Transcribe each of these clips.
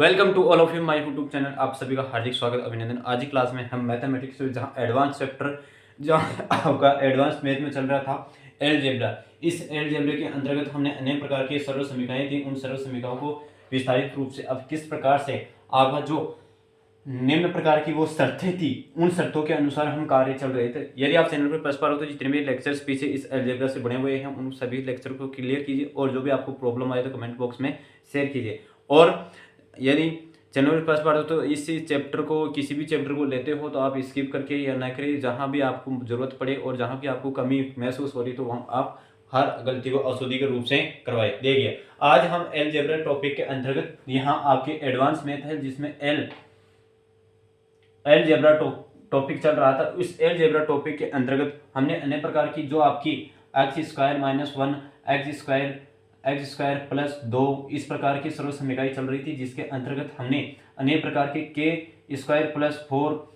Welcome to all of you my YouTube channel. आप सभी का हार्दिक स्वागत अभिनंदन। आज की क्लास में हम मैथमेटिक्स में जहाँ एडवांस चैप्टर जहाँ आपका एडवांस मैथ में चल रहा था एलजेब्रा, इस एलजेब्रा के अंतर्गत हमने अनेक प्रकार की सरल समीकरणाएं थी। उन सरल समीकरणों को विस्तारित रूप से अब किस प्रकार से आपका जो निम्न प्रकार की वो शर्तें थी, उन शर्तों के अनुसार हम कार्य चल रहे थे। यदि आप चैनल पर फर्स्ट बार हो तो जितने भी लेक्चर्स पीछे इस अलजेब्रा से बने हुए हैं उन सभी लेक्चर को क्लियर कीजिए और जो भी आपको प्रॉब्लम आए तो कमेंट बॉक्स में शेयर कीजिए। और यदि चैनल पर फर्स्ट बार हो तो इस चैप्टर को किसी भी चैप्टर को लेते हो तो आप स्किप करके या ना करें, जहाँ भी आपको जरूरत पड़े और जहाँ भी आपको कमी महसूस हो रही तो वहाँ आप हर गलती को अशुद्धि के रूप से करवाए। देखिए आज हम एलजेब्रा टॉपिक के अंतर्गत यहाँ आपके एडवांस मैथ है जिसमें एलजेब्रा टॉपिक चल रहा था। इस एलजेब्रा टॉपिक के अंतर्गत हमने अनेक प्रकार की जो आपकी x square minus one x square plus दो इस प्रकार की सरल समीकरण चल रही थी, जिसके अंतर्गत हमने अनेक प्रकार के स्क्वायर प्लस फोर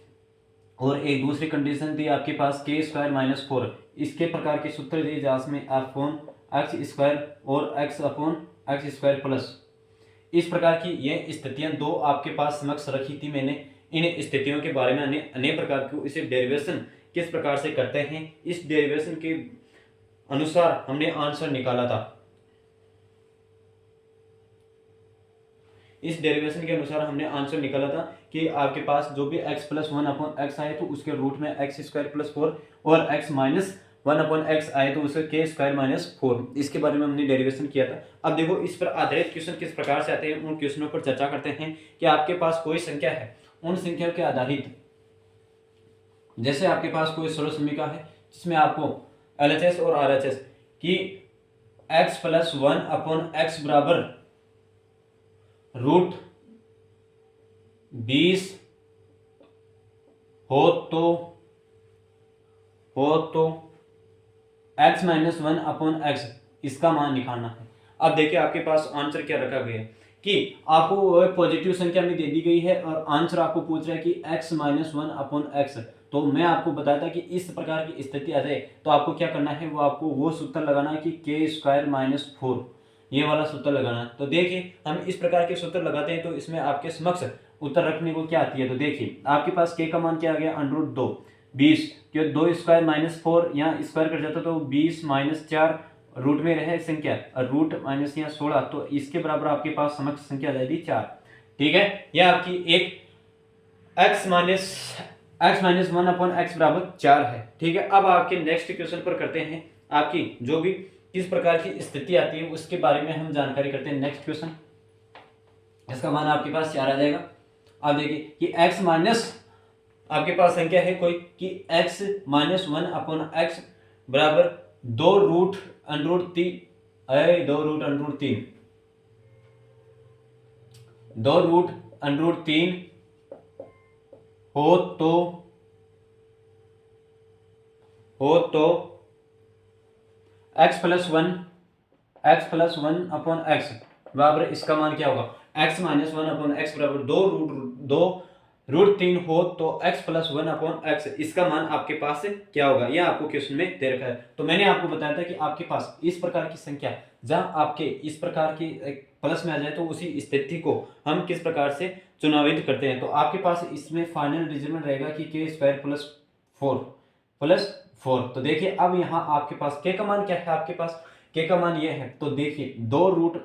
और एक दूसरी कंडीशन थी आपके पास के स्क्वायर माइनस फोर, इसके प्रकार के सूत्र दिए जिसमें अपॉन एक्स स्क्वायर और x upon x square plus इस प्रकार की ये स्थितियां दो आपके पास समक्ष रखी थी मैंने। इन स्थितियों के बारे में अनेक प्रकार की इसे डेरिवेशन किस प्रकार से करते हैं, इस डेरिवेशन के अनुसार हमने आंसर निकाला था। इस डेरिवेशन के अनुसार हमने आंसर निकाला था कि आपके पास जो भी x plus one upon x आए तो उसके रूट में एक्स स्क्वायर प्लस फोर और x minus one upon x आए तो उसे के स्क्वायर माइनस फोर, इसके बारे में हमने डेरिवेशन किया था। अब देखो इस पर आधारित क्वेश्चन किस प्रकार से आते हैं, उन क्वेश्चनों पर चर्चा करते हैं कि आपके पास कोई संख्या है, उन संख्या के आधारित जैसे आपके पास कोई सरल समीकरण है जिसमें आपको LHS और RHS की x plus one upon x बराबर रूट 20 हो तो x minus one upon x इसका मान निकालना है। अब देखिए आपके पास आंसर क्या रखा गया है कि आपको पॉजिटिव संख्या में दे दी गई है और आंसर आपको पूछ रहा है कि x minus one upon x. तो मैं आपको बताया था कि इस प्रकार की स्थिति आ जाए तो आपको क्या करना है, वो आपको वो सूत्र लगाना है कि के स्क्वायर माइनस फोर, ये वाला सूत्र लगाना। तो देखिए हम इस प्रकार के सूत्र लगाते हैं तो इसमें आपके समक्ष उत्तर रखने को क्या आती है। तो देखिए आपके पास के का मान क्या आ गया, अंडर रूट दो 20, क्यों दो स्क्वायर माइनस फोर यहाँ स्क्वायर कर जाता तो 20 माइनस चार रूट में रहे संख्या और रूट माइनस यहाँ 16, तो इसके बराबर आपके पास समक्ष संख्या आ जाएगी 4। ठीक है, यह आपकी एक x minus one upon x बराबर 4 है। ठीक है, अब आपके नेक्स्ट क्वेश्चन पर करते हैं, आपकी जो भी किस प्रकार की स्थिति आती है उसके बारे में हम जानकारी करते हैं। नेक्स्ट क्वेश्चन, इसका मान आपके पास 4 आ जाएगा। अब देखिए कि x माइनस आपके पास संख्या है कोई कि x minus one upon x बराबर दो रूट अंडरूट तीन हो तो x plus one upon x बराबर इसका मान क्या होगा, x minus one upon x बराबर दो रूट तीन हो तो x plus one upon x, इसका मान आपके पास से क्या होगा, यह आपको क्वेश्चन में दे रखा है। तो मैंने आपको बताया था कि आपके पास इस प्रकार की संख्या जहां आपके इस प्रकार की प्लस में आ जाए तो उसी स्थिति को हम किस प्रकार से चुनावित करते हैं। तो आपके पास इसमें फाइनल रिजल्ट रहेगा कि के स्क्वायर प्लस फोर। तो देखिए अब यहाँ आपके पास के का मान क्या है, आपके पास के का मान ये है। तो देखिए दो रूट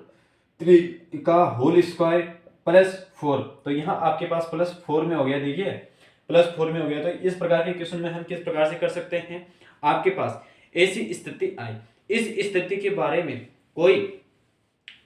थ्री का होल स्क्वायर प्लस फोर, तो यहाँ आपके पास प्लस फोर में हो गया। देखिए प्लस फोर में हो गया। तो इस प्रकार के क्वेश्चन में हम किस प्रकार से कर सकते हैं, आपके पास ऐसी स्थिति आई, इस स्थिति के बारे में कोई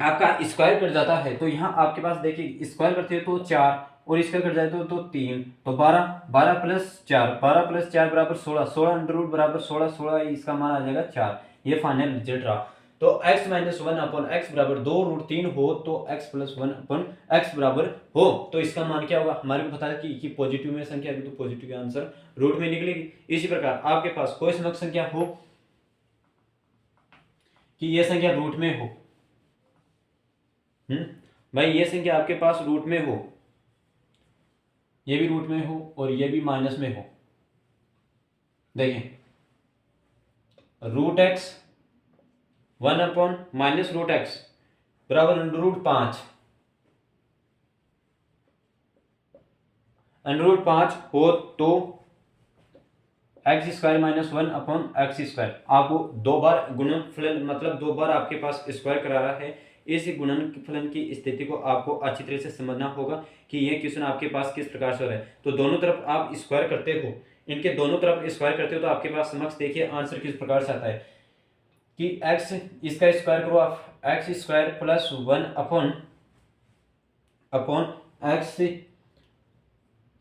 आपका स्क्वायर कर जाता है तो यहाँ आपके पास देखिए स्क्वायर करते हैं तो 4 और स्क्वायर कर जाए तो 3, तो 12 प्लस चार बराबर 16 अंडर रूट बराबर 16 इसका मान आ जाएगा 4। ये फाइनल रिजल्ट रहा। तो x minus one upon x बराबर दो रूट तीन हो तो x plus one upon x बराबर हो, तो इसका मान क्या होगा, हमारे को पता है कि पॉजिटिव में संख्या है तो पॉजिटिव का आंसर रूट में निकलेगी। इसी प्रकार आपके पास कोई समक्ष संख्या हो कि यह संख्या रूट में हो, भाई ये संख्या आपके पास रूट में हो, ये भी रूट में हो और ये भी माइनस में हो। देखें root x one upon minus root x बराबर अंडर रूट 5, अंडर रूट 5 हो तो x² माइनस 1 अपॉन x²। आपको दो बार गुणनफलन मतलब दो बार आपके पास स्क्वायर करा रहा है। इस गुणनफलन की स्थिति को आपको अच्छी तरह से समझना होगा कि ये क्वेश्चन आपके पास किस प्रकार से हो रहा है। तो दोनों तरफ आप स्क्वायर करते हो, इनके दोनों तरफ स्क्वायर करते हो तो आपके पास समक्ष देखिए आंसर किस प्रकार से आता है कि x इसका स्क्वायर करो आप, x² plus 1 upon x,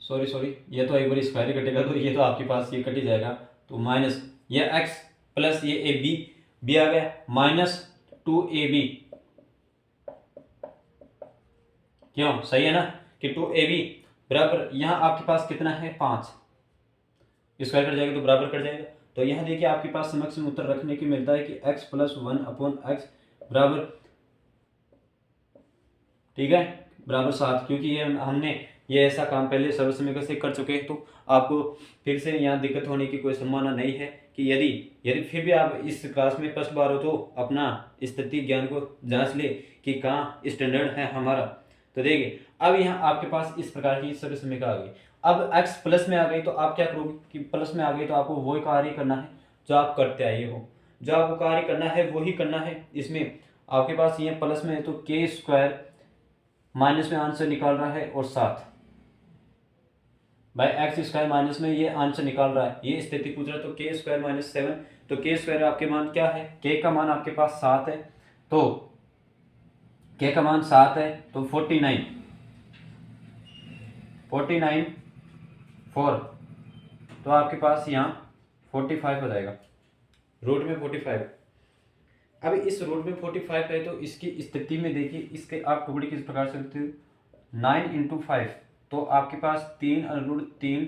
sorry ये तो एक बार स्क्वायर ही कटेगा तो ये तो आपके पास ये कट ही जाएगा। तो माइनस ये x प्लस ये ए बी आ गया -2ab। क्यों, सही है ना कि 2ab बराबर यहाँ आपके पास कितना है 5, स्क्वायर कट जाएगा तो बराबर कट जाएगा। तो यहाँ देखिए आपके पास समक्ष में उत्तर रखने की मिलता है कि x प्लस 1 अपॉन एक्स बराबर, ठीक है, बराबर 7। क्योंकि ये हमने ये ऐसा काम पहले सर्व समीकरण से कर चुके हैं तो आपको फिर से यहाँ दिक्कत होने की कोई संभावना नहीं है कि यदि फिर भी आप इस क्लास में फर्स्ट बार हो तो अपना स्थिति ज्ञान को जांच ले कि कहाँ स्टैंडर्ड है हमारा। तो देखिए अब यहाँ आपके पास इस प्रकार की सर्व समीकरण आ गई। अब x प्लस में आ गई तो आप क्या करोगे कि प्लस में आ गई तो आपको वही कार्य करना है जो आप करते आए हो, जो आपको कार्य करना है वही करना है। इसमें आपके पास ये प्लस में है तो k² माइनस में आंसर निकाल रहा है और 7 भाई x² माइनस में ये आंसर निकाल रहा है, ये स्थिति पूछ रहा है। तो k² माइनस 7, तो k² आपके मान क्या है, k का मान आपके पास 7 है, तो k का मान 7 है तो 49 4, तो आपके पास यहाँ 45 हो जाएगा, रूट में 45। अब इस रूट में 45 है तो इसकी स्थिति में देखिए इसके आप टुकड़े किस प्रकार से करते हो, 9 × 5 तो आपके पास 3√3,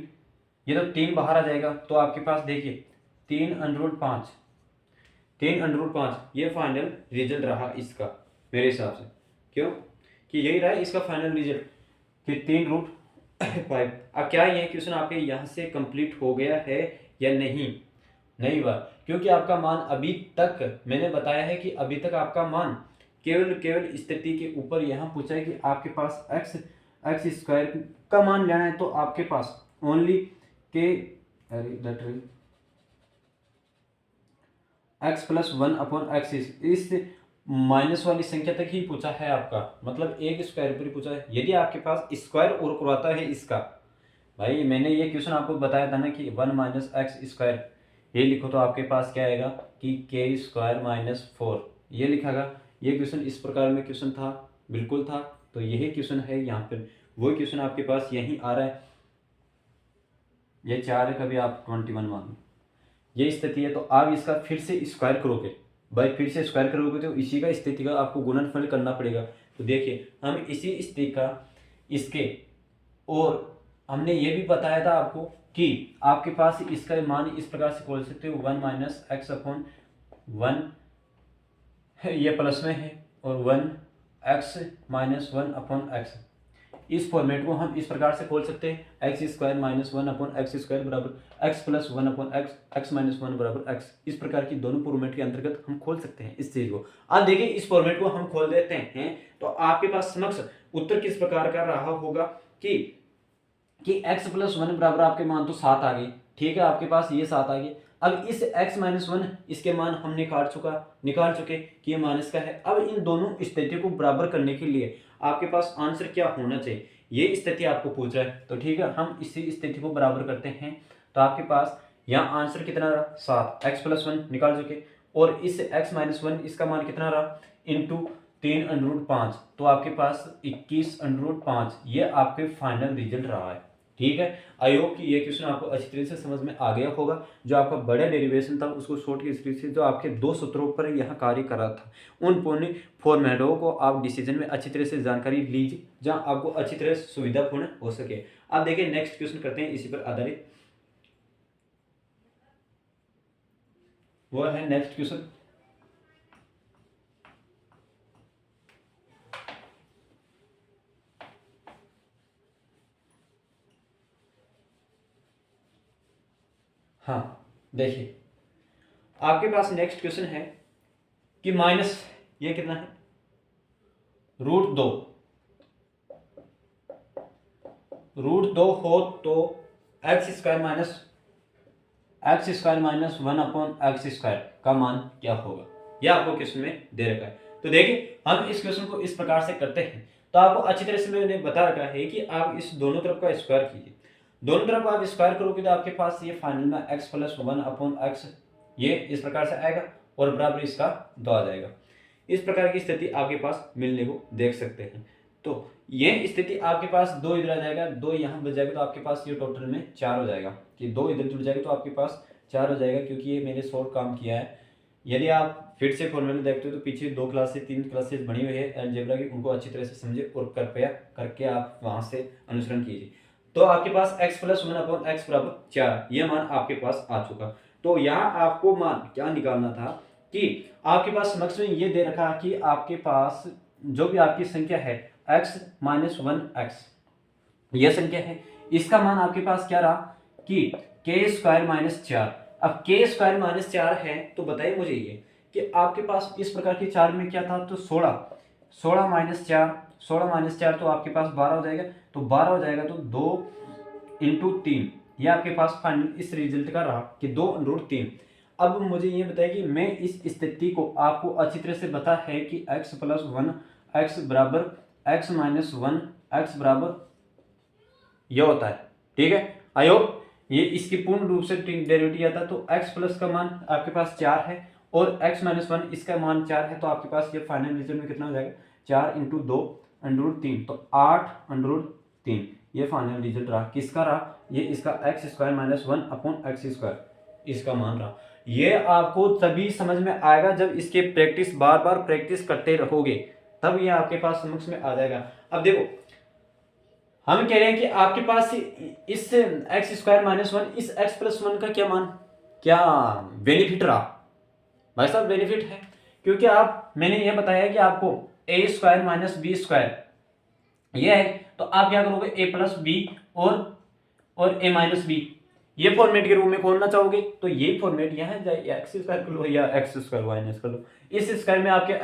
ये तो 3 बाहर आ जाएगा तो आपके पास देखिए 3√5, 3√5 ये फाइनल रिजल्ट रहा इसका मेरे हिसाब से। क्यों कि यही रहा इसका फाइनल रिजल्ट कि 3√5। अब क्या ये क्वेश्चन आपके यहाँ से कंप्लीट हो गया है या नहीं हुआ, क्योंकि आपका मान अभी तक मैंने बताया है कि अभी तक आपका मान केवल स्थिति के ऊपर यहाँ पूछा है कि आपके पास x² का मान लेना है तो आपके पास ओनली के x प्लस 1 अपॉन एक्स, इस माइनस वाली संख्या तक ही पूछा है आपका, मतलब एक स्क्वायर पर ही पूछा है। यदि आपके पास स्क्वायर और करवाता है इसका, भाई मैंने ये क्वेश्चन आपको बताया था ना कि 1 माइनस x², ये लिखो तो आपके पास क्या आएगा कि k² माइनस 4 ये लिखागा। ये क्वेश्चन इस प्रकार में क्वेश्चन था, बिल्कुल था। तो यही क्वेश्चन है यहाँ पर, वही क्वेश्चन आपके पास यहीं आ रहा है। ये 4 है, कभी आप 21 मान लो, ये स्थिति है। तो आप इसका फिर से स्क्वायर करोगे, भाई फिर से स्क्वायर करोगे तो इसी का स्थिति का आपको गुणनफल करना पड़ेगा। तो देखिए हम इसी स्थिति का इसके, और हमने ये भी बताया था आपको कि आपके पास इसका मान इस प्रकार से खोल सकते हो 1 माइनस एक्स अपॉन 1, ये प्लस में है, और 1x माइनस 1 अपॉन एक्स। इस फॉर्मेट को हम इस प्रकार से खोल सकते हैं x² माइनस 1 अपॉन x² बराबर x plus 1 upon x minus 1 बराबर x। इस प्रकार की दोनों फॉर्मेट के अंतर्गत हम खोल सकते हैं इस चीज को। अब देखिए इस फॉर्मेट को हम खोल देते हैं तो आपके पास समक्ष उत्तर किस प्रकार का रहा होगा कि x प्लस 1 बराबर आपके मान तो 7 आ गई, ठीक है, आपके पास ये 7 आ गई। अब इस x माइनस 1 इसके मान हम निकाल चुके कि ये माइनस का है। अब इन दोनों स्थिति को बराबर करने के लिए आपके पास आंसर क्या होना चाहिए, ये स्थिति आपको पूछ रहा है। तो ठीक है, हम इसी स्थिति को बराबर करते हैं। तो आपके पास यहाँ आंसर कितना रहा 7, x प्लस 1 निकाल चुके, और इस x माइनस 1 इसका मान कितना रहा इंटू 3√5, तो आपके पास 21√5 ये आपके फाइनल रिजल्ट रहा है। ठीक है, आई होप कि ये क्वेश्चन आपको अच्छी तरह से समझ में आ गया होगा। जो आपका बड़ा डेरिवेशन था उसको शॉर्ट की स्थिति से जो आपके 2 सूत्रों पर यहाँ कार्य कर रहा था, उन पूर्ण फॉर्मेटों को आप डिसीजन में अच्छी तरह से जानकारी लीजिए जहाँ आपको अच्छी तरह से सुविधापूर्ण हो सके। अब देखिए नेक्स्ट क्वेश्चन करते हैं इसी पर आधारित, वो है नेक्स्ट क्वेश्चन। हाँ देखिए आपके पास नेक्स्ट क्वेश्चन है कि माइनस ये कितना है √2 रूट 2 हो तो एक्स स्क्वायर माइनस 1/x² का मान क्या होगा, यह आपको क्वेश्चन में दे रखा है। तो देखिए हम इस क्वेश्चन को इस प्रकार से करते हैं। तो आपको अच्छी तरह से मैंने बता रखा है कि आप इस दोनों तरफ का स्क्वायर कीजिए। दोनों तरफ आप स्क्वायर करोगे तो आपके पास ये फाइनल में x + 1/x ये इस प्रकार से आएगा और बराबर इसका 2 आ जाएगा। इस प्रकार की स्थिति आपके पास मिलने को देख सकते हैं। तो ये स्थिति आपके पास 2 इधर आ जाएगा, 2 यहाँ बच जाएगा, तो आपके पास ये टोटल में 4 हो जाएगा कि 2 इधर जुड़ जाएगा तो आपके पास 4 हो जाएगा, क्योंकि ये मैंने शॉर्ट काम किया है। यदि आप फिर से फॉर्मूला देखते हो तो पीछे 2 क्लासेस 3 क्लासेस बनी हुई है अलजेब्रा की, उनको अच्छी तरह से समझे और कृपया करके आप वहां से अनुसरण कीजिए। तो आपके पास x + 1/x = 4 ये मान आपके पास आ चुका। तो यहाँ आपको मान क्या निकालना था कि आपके पास समक्ष में ये दे रखा कि आपके पास जो भी आपकी संख्या है x - 1x यह संख्या है, इसका मान आपके पास क्या रहा कि k² - 4। अब k² - 4 है तो बताइए मुझे ये कि आपके पास इस प्रकार की 4 में क्या था, तो 16 - 4 तो आपके पास 12 हो जाएगा। तो 12 हो जाएगा तो 2 × 3 ये आपके पास फाइनल इस रिजल्ट का रहा कि 2√3। अब मुझे ये बताइए कि मैं इस स्थिति को आपको अच्छी तरह से बता है कि x + 1x बराबर x - 1x बराबर यह होता है। ठीक है, आई होप ये इसकी पूर्ण रूप से डेरिवेटिव आता। तो x प्लस का मान आपके पास 4 है और x - 1 इसका मान 4 है, तो आपके पास ये फाइनल रिजल्ट में कितना हो जाएगा, 4 × 2 √3 तो 8√3 ये फाइनल रिजल्ट रहा। किसका रहा, ये इसका x² - 1/x² इसका मान रहा। ये आपको तभी समझ में आएगा जब इसके प्रैक्टिस बार बार प्रैक्टिस करते रहोगे, तब ये आपके पास समझ में आ जाएगा। अब देखो हम कह रहे हैं कि आपके पास इस x² - 1 इस x + 1 का क्या बेनिफिट रहा। भाई साहब बेनिफिट है, क्योंकि मैंने यह बताया कि आपको a² - b² ये है, तो आप क्या करोगे a + b और a - b ये फॉर्मेट के रूप में खोलना चाहोगे, तो ये फॉर्मेट यहाँ है, x² कर लो या x² - कर लो। इस स्क्वायर में आपके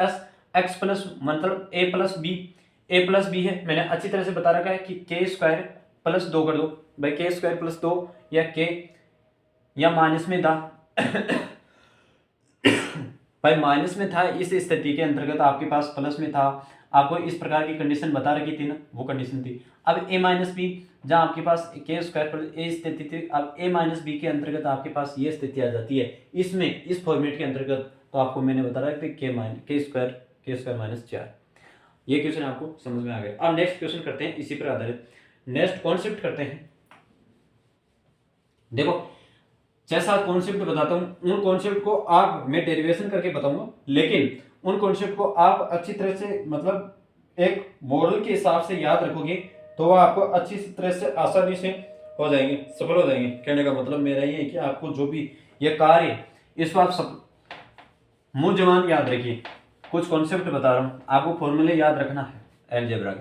x प्लस मतलब a प्लस बी है, मैंने अच्छी तरह से बता रखा है कि k² + 2 कर दो भाई, k² + 2 या k या माइनस में था भाई माइनस में था, इस स्थिति के अंतर्गत आपके पास प्लस में था। आपको इस प्रकार की कंडीशन बता रखी थी ना, वो कंडीशन थी। अब a - b जहाँ आपके पास k² + a स्थिति थी, अब a - b के अंतर्गत आपके पास ये स्थिति आ जाती है इसमें इस फॉर्मेट के अंतर्गत। तो आपको मैंने बता रहा है k² - 4 ये क्वेश्चन आपको समझ में आ गया। अब नेक्स्ट क्वेश्चन करते हैं इसी पर आधारित, नेक्स्ट कॉन्सेप्ट करते हैं। देखो 6-7 कॉन्सेप्ट बताता हूं, उन कॉन्सेप्ट को मैं डेरिवेशन करके बताऊंगा, लेकिन उन कॉन्सेप्ट को आप अच्छी तरह से मतलब एक मॉडल के हिसाब से याद रखोगे तो वह आपको अच्छी तरह से आसानी से हो जाएंगे, सफल हो जाएंगे। कहने का मतलब मेरा ये है कि आपको जो भी ये कार्य इसको आप मुंह जबान याद रखिए। कुछ कॉन्सेप्ट बता रहा हूं, आपको फॉर्मूले याद रखना है अलजेब्रा के,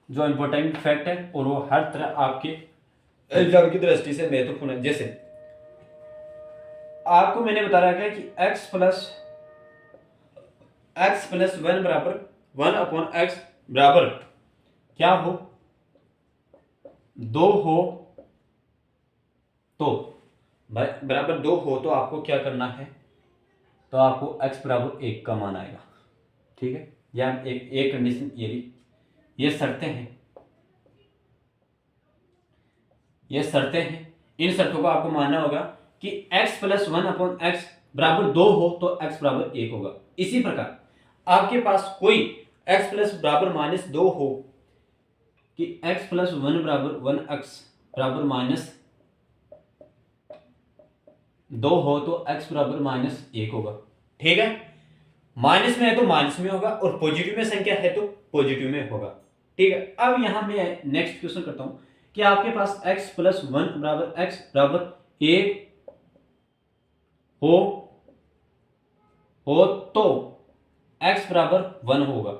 जो इंपॉर्टेंट फैक्ट है और वो हर तरह आपके एग्जाम की दृष्टि से महत्वपूर्ण है। जैसे आपको मैंने बता रखा है कि x + 1 बराबर 1/x बराबर क्या हो, 2 हो तो भाई बराबर 2 हो तो आपको क्या करना है, तो आपको x = 1 का मान आएगा। ठीक है, या एक कंडीशन ये शर्तें हैं, ये शर्तें हैं, इन शर्तों को आपको मानना होगा कि x + 1/x बराबर 2 हो तो x = 1 होगा। इसी प्रकार आपके पास कोई x बराबर -2 हो कि x + 1 बराबर 1x बराबर -2 हो तो x बराबर -1 होगा। ठीक है, माइनस में है तो माइनस में होगा और पॉजिटिव में संख्या है तो पॉजिटिव में होगा। ठीक है, अब यहां मैं नेक्स्ट क्वेश्चन करता हूं कि आपके पास x + 1 बराबर x बराबर 1 हो तो x बराबर 1 होगा।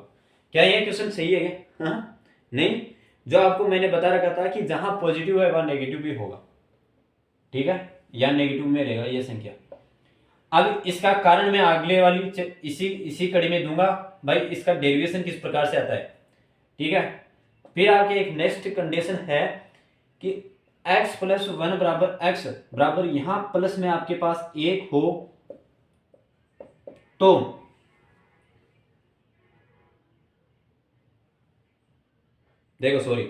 क्या यह क्वेश्चन सही है क्या? हाँ? नहीं, जो आपको मैंने बता रखा था कि जहां पॉजिटिव है वहां नेगेटिव भी होगा। ठीक है, या नेगेटिव में रहेगा यह संख्या। अब इसका कारण मैं अगले वाली इसी कड़ी में दूंगा भाई, इसका डेरिवेशन किस प्रकार से आता है। ठीक है, फिर आपके एक नेक्स्ट कंडीशन है कि x प्लस वन बराबर x बराबर यहां प्लस में आपके पास एक हो तो देखो सॉरी,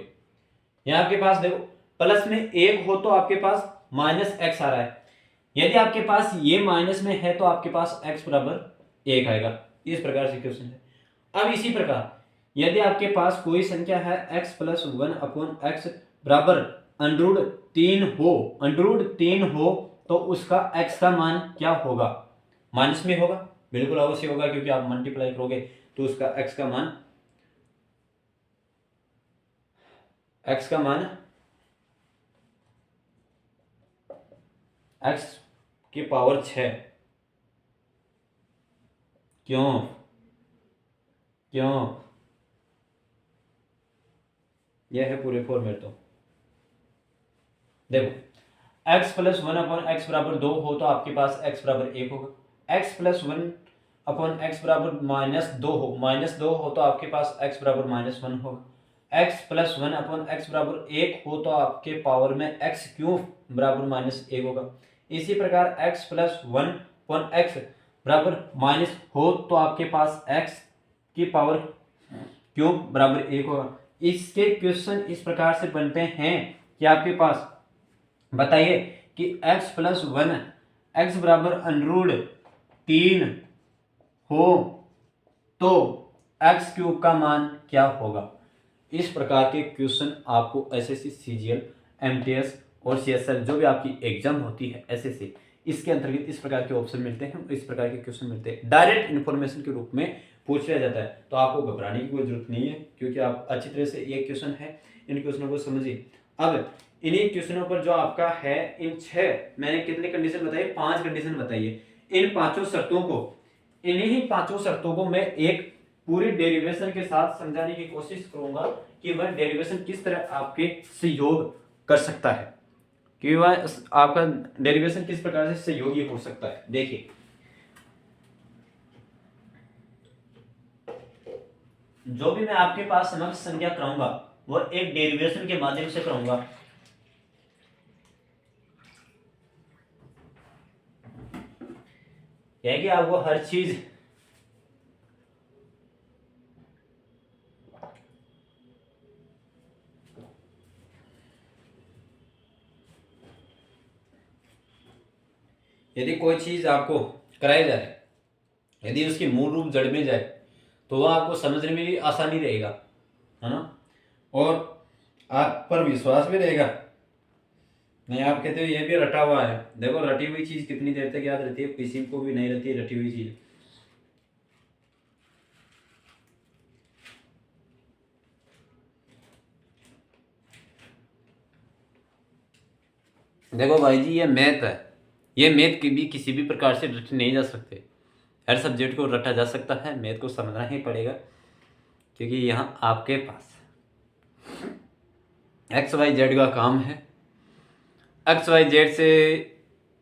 यहां आपके पास देखो प्लस में एक हो तो आपके पास माइनस एक्स आ रहा है। यदि आपके पास ये माइनस में है तो आपके पास x बराबर एक आएगा। इस प्रकार से क्वेश्चन है। अब इसी प्रकार यदि आपके पास कोई संख्या है x plus one upon x बराबर अंडरूट तीन हो तो उसका x का मान क्या होगा? माइनस में होगा, बिल्कुल अवश्य होगा, क्योंकि आप मल्टीप्लाई करोगे तो उसका x का मान x की पावर 6। क्यों यह है पूरे फॉर्मेट। तो देखो x plus one upon x बराबर 2 हो तो आपके पास x बराबर 1 होगा। x plus one upon x बराबर माइनस दो हो तो आपके पास x बराबर -1 होगा। x plus one upon x बराबर 1 हो तो आपके पावर में x क्यूब बराबर -1 होगा। इसी प्रकार x plus one upon x बराबर माइनस हो तो आपके पास x की पावर क्यूब बराबर 1 होगा। इसके क्वेश्चन इस प्रकार से बनते हैं कि आपके पास बताइए कि x प्लस वन एक्स बराबर अंडरूट 3 हो तो x क्यूब का मान क्या होगा? इस प्रकार के क्वेश्चन आपको एसएससी, सीजीएल, एमटीएस और सीएसएल जो भी आपकी एग्जाम होती है एसएससी, इसके अंतर्गत इस प्रकार के ऑप्शन मिलते हैं, इस प्रकार के क्वेश्चन मिलते हैं, डायरेक्ट इन्फॉर्मेशन के रूप में पूछ लिया जाता है। तो आपको घबराने की कोई जरूरत नहीं है, क्योंकि आप अच्छी तरह से ये क्वेश्चन है, इन क्वेश्चनों को समझिए। अब इन्हीं क्वेश्चनों पर जो आपका है, इन 6 मैंने कितने कंडीशन बताई? 5 कंडीशन बताइए। इन इन्हीं 5 शर्तों को मैं एक पूरी डेरिवेशन के साथ समझाने की कोशिश करूंगा कि वह डेरिवेशन किस तरह आपके सहयोग कर सकता है, कि वह आपका डेरिवेशन किस प्रकार से सहयोगी हो सकता है। देखिए, जो भी मैं आपके पास समक्ष संख्या कराऊंगा वह एक डेरिवेशन के माध्यम से कराऊंगा। क्या कि आपको हर चीज यदि कोई चीज आपको कराई जाए, यदि उसकी मूल रूप जड़ में जाए तो वह आपको समझने में भी आसानी रहेगा, है ना, और आप पर विश्वास भी रहेगा। नहीं, आप कहते हो ये भी रटा हुआ है। देखो, रटी हुई चीज कितनी देर तक याद रहती है? किसी को भी नहीं रहती है रटी हुई चीज। देखो भाई जी, ये मैथ है, ये मैथ की भी किसी भी प्रकार से रटे नहीं जा सकते। हर सब्जेक्ट को रटा जा सकता है, मैथ को समझना ही पड़ेगा, क्योंकि यहाँ आपके पास XYZ का काम है। XYZ से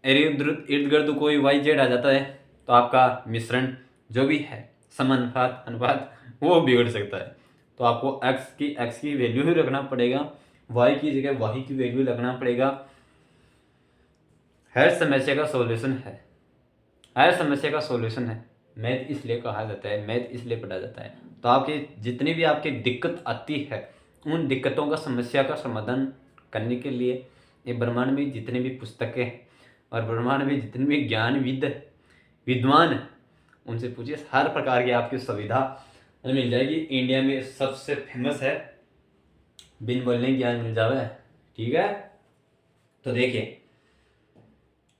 इर्द गिर्द कोई YZ आ जाता है तो आपका मिश्रण जो भी है, समानुपात, अनुपात, वो बिगड़ सकता है। तो आपको x की वैल्यू ही रखना पड़ेगा, y की जगह y की वैल्यू रखना पड़ेगा। हर समस्या का सॉल्यूशन है। मैथ इसलिए कहा जाता है, मैथ इसलिए पढ़ा जाता है। तो आपकी जितनी भी आपकी दिक्कत आती है, उन दिक्कतों का समस्या का समाधान करने के लिए ये ब्रह्मांड में जितनी भी पुस्तकें हैं और ब्रह्मांड में जितने भी विद्वान हैं, उनसे पूछिए, हर प्रकार की आपकी सुविधा मिल जाएगी। इंडिया में सबसे फेमस है, बिन बोलने ज्ञान मिल जावे। ठीक है, तो देखिए,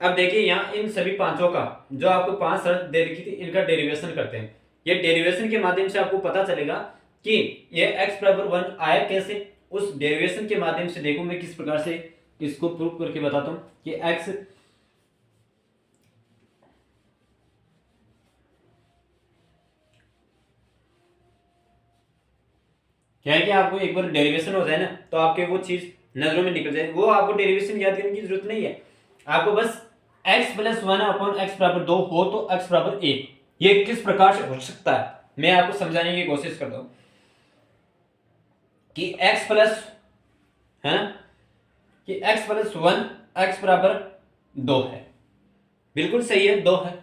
अब देखिए यहाँ इन सभी पांचों का जो आपको 5 शर्त दे रखी थी, इनका डेरिवेशन करते हैं। ये डेरिवेशन के माध्यम से आपको पता चलेगा कि ये x बराबर 1 आया कैसे। उस डेरिवेशन के माध्यम से देखो मैं किस प्रकार से इसको प्रूव करके बताता हूं कि x क्या है कि आपको एक बार डेरिवेशन हो जाए ना तो आपके वो चीज नजरों में निकल जाए। वो आपको डेरिवेशन याद करने की जरूरत नहीं है, आपको बस x plus one upon x बराबर 2 हो तो x बराबर 1, ये किस प्रकार से हो सकता है मैं आपको समझाने की कोशिश करता हूं। कि x प्लस है ना, कि x प्लस 1 x बराबर 2 है। बिल्कुल सही है, 2 है,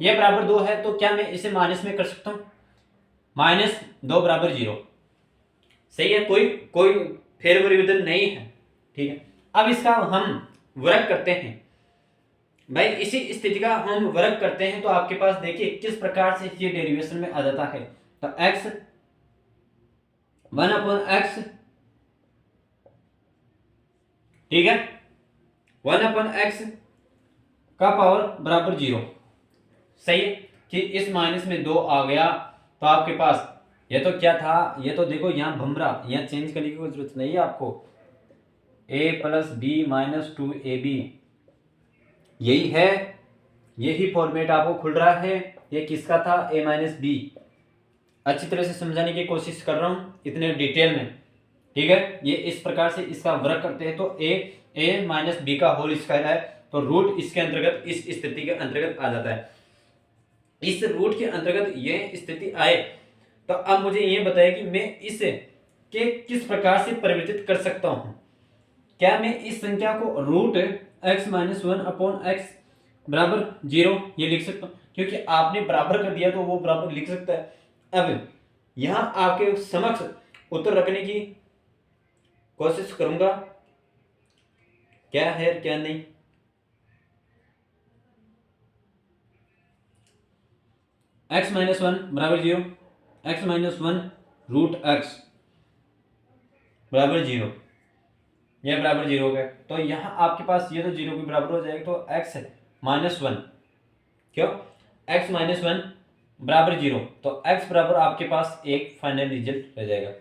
ये बराबर 2 है, तो क्या मैं इसे माइनस में कर सकता हूं? -2 बराबर 0। सही है, कोई कोई फेर परिवर्तन नहीं है। ठीक है, अब इसका हम वर्ग करते हैं भाई, इसी स्थिति का हम वर्ग करते हैं तो आपके पास देखिए किस प्रकार से ये डेरिवेशन में आ जाता है। तो x 1/x, ठीक है, 1/x का पावर बराबर 0। सही है कि इस माइनस में 2 आ गया, तो आपके पास ये तो क्या था, ये तो देखो यहाँ भमरा, यहाँ चेंज करने की कोई जरूरत नहीं है आपको। a plus b minus 2ab, यही है, यही फॉर्मेट आपको खुल रहा है। ये किसका था? a minus b. अच्छी तरह से समझाने की कोशिश कर रहा हूँ इतने डिटेल में। ठीक है, ये इस प्रकार से इसका वर्ग करते हैं तो a माइनस बी का होल स्क्वायर है, तो रूट इसके अंतर्गत, इस स्थिति के अंतर्गत आ जाता है। इस रूट के अंतर्गत ये स्थिति आए तो अब मुझे ये बताइए कि मैं इसे के किस प्रकार से परिवर्तित कर सकता हूं। क्या मैं इस संख्या को रूट x माइनस 1/x बराबर 0 ये लिख सकता हूं? क्योंकि आपने बराबर कर दिया तो वो बराबर लिख सकता है। अब यहां आपके समक्ष उत्तर रखने की कोशिश करूंगा, क्या है क्या नहीं। x माइनस 1 बराबर 0, x माइनस 1 रूट x बराबर 0, यह बराबर 0 हो गया। तो यहाँ आपके पास ये तो 0 के बराबर हो जाएगा, तो x माइनस 1, क्यों x माइनस 1 बराबर 0, तो x बराबर आपके पास एक फाइनल रिजल्ट रह जाएगा।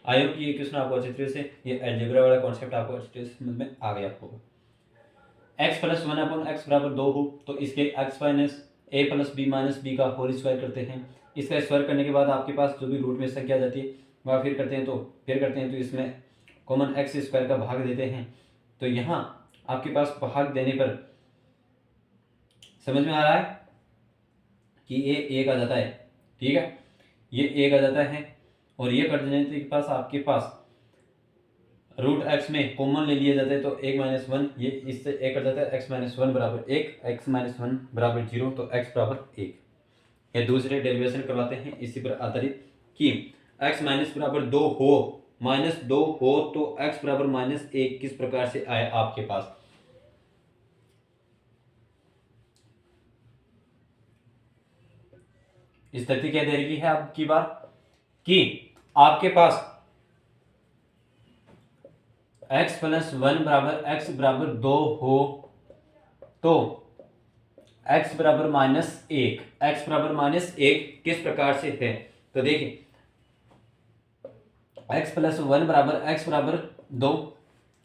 आई होप ये क्वेश्चन आपको अच्छी तरह से, ये अलजेब्रा वाला कॉन्सेप्ट आपको अच्छी तरह से समझ में आ गया होगा। x प्लस 1/x बराबर 2 हो तो इसके x minus a plus b minus b का होल स्क्वायर करते हैं। इसका स्क्वायर करने के बाद आपके पास जो भी रूट में संख्या आ जाती है वह फिर करते हैं तो इसमें कॉमन एक्स स्क्वायर का भाग देते हैं। तो यहाँ आपके पास भाग देने पर समझ में आ रहा है कि ये एक आ जाता है। ठीक है, ये एक आ जाता है और ये कट जाने के पास आपके पास रूट एक्स में कॉमन ले लिया जाता है, तो 1 माइनस 1, ये इससे एक कट जाता है, x माइनस 1 बराबर 1, x माइनस 1 बराबर 0, तो x बराबर 1। ये दूसरे डेरिवेशन करवाते हैं इसी पर आधारित कि x माइनस बराबर 2 हो, -2 हो तो x बराबर -1 किस प्रकार से आए आपके पास। स्थिति क्या दे रही है आपकी बात कि आपके पास x प्लस 1 बराबर x बराबर 2 हो तो x बराबर -1, x बराबर -1 किस प्रकार से है। तो देखिए x प्लस 1 बराबर x बराबर 2,